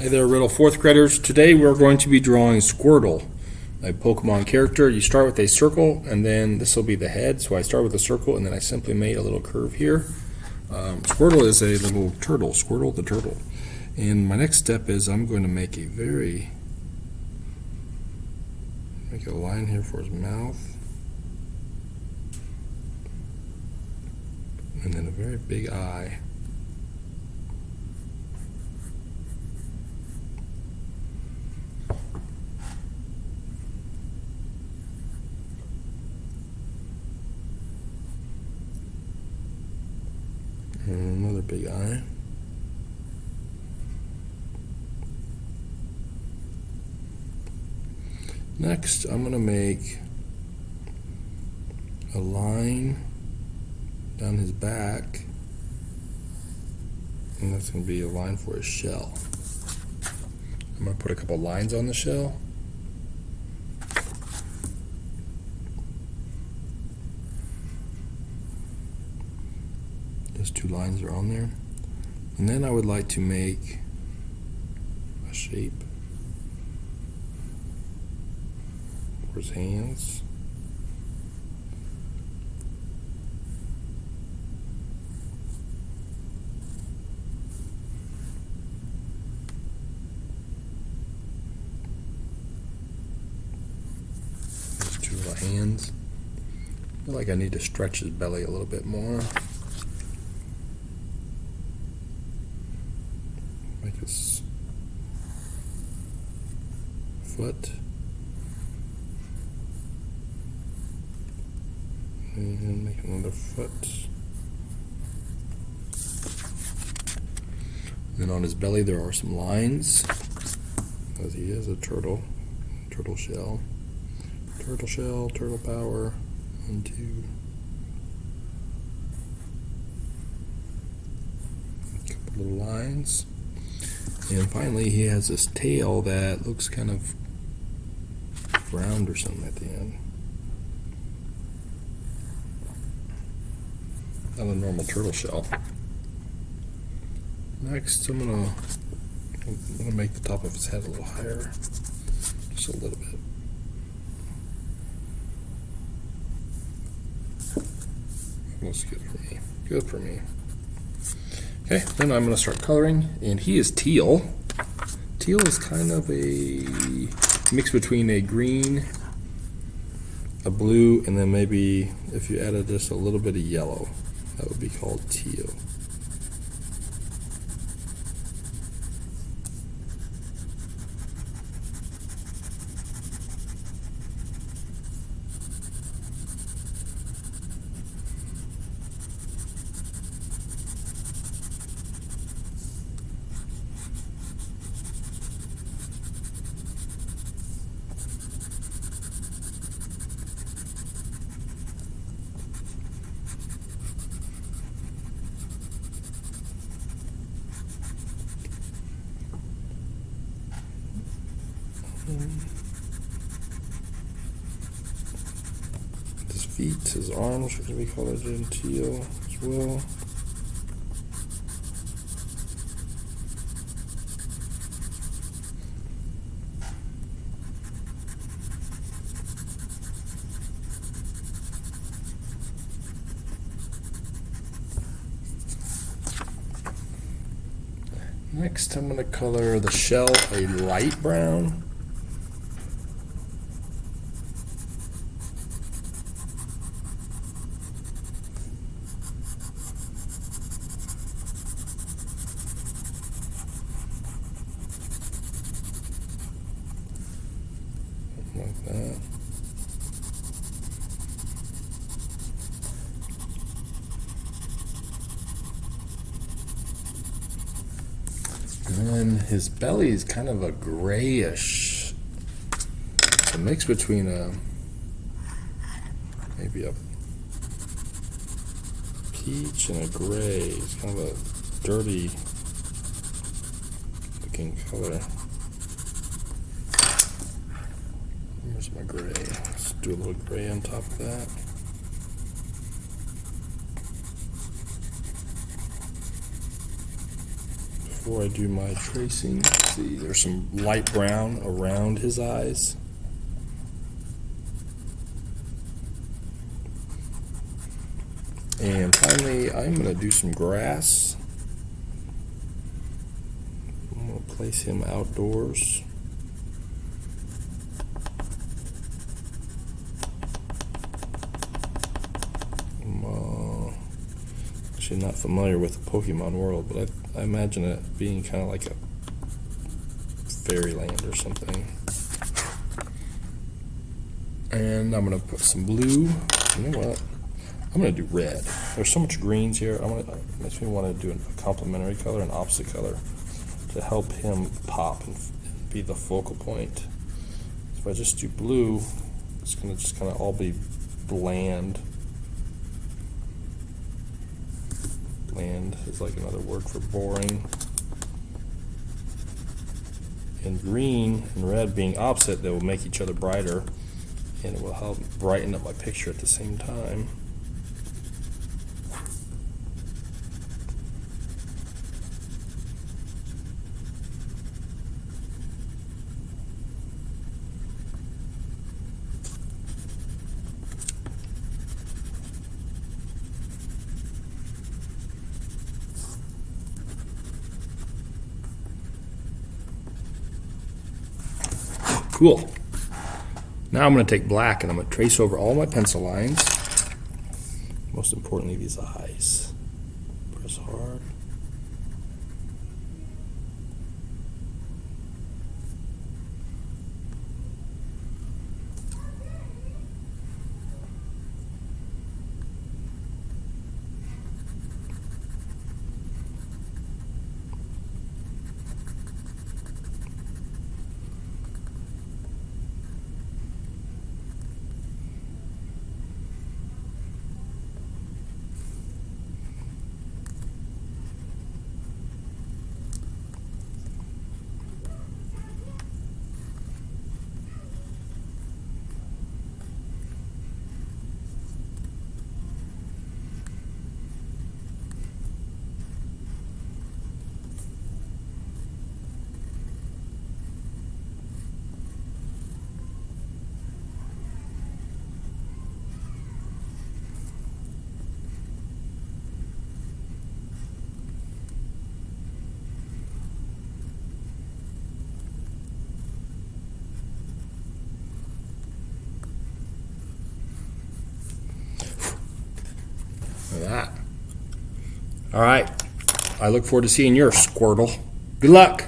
Hey there, Riddle 4th graders. Today we're going to be drawing Squirtle, a Pokemon character. You start with a circle, and then this will be the head. So I start with a circle, and then I simply made a little curve here. Squirtle is a little turtle, Squirtle the turtle. And my next step is I'm going to make a line here for his mouth, and then a very big eye. And another big eye. Next, I'm going to make a line down his back, and that's going to be a line for his shell. I'm going to put a couple lines on the shell. Those 2 lines are on there. And then I would like to make a shape for his hands. Those 2 little hands. I feel like I need to stretch his belly a little bit more. Make his foot, and make another foot. Then on his belly there are some lines, because he is a turtle. Turtle shell, turtle power, 1, 2. A couple little lines. And finally, he has this tail that looks kind of round or something at the end. Not a normal turtle shell. Next, I'm gonna make the top of his head a little higher, just a little bit. Looks good for me. Good for me. Okay, then I'm going to start coloring, and he is teal. Teal is kind of a mix between a green, a blue, and then maybe if you added just a little bit of yellow, that would be called teal. His feet, his arms are going to be colored in teal as well. Next, I'm going to color the shell a light brown. Like that. And then his belly is kind of a grayish. It's a mix between maybe a peach and a gray. It's kind of a dirty looking color. Where's my gray? Let's do a little gray on top of that. Before I do my tracing, let's see, there's some light brown around his eyes. And finally, I'm going to do some grass. I'm going to place him outdoors. I'm actually not familiar with the Pokemon world, but I imagine it being kind of like a fairyland or something. And I'm going to put some blue. You know what? I'm going to do red. There's so much greens here. It makes me want to do a complementary color, an opposite color, to help him pop and be the focal point. So if I just do blue, it's going to just kind of all be bland. Bland is like another word for boring. And green and red being opposite, they will make each other brighter, and it will help brighten up my picture at the same time. Cool. Now I'm going to take black and I'm going to trace over all my pencil lines. Most importantly, these eyes. Press hard. That. All right. I look forward to seeing your Squirtle. Good luck.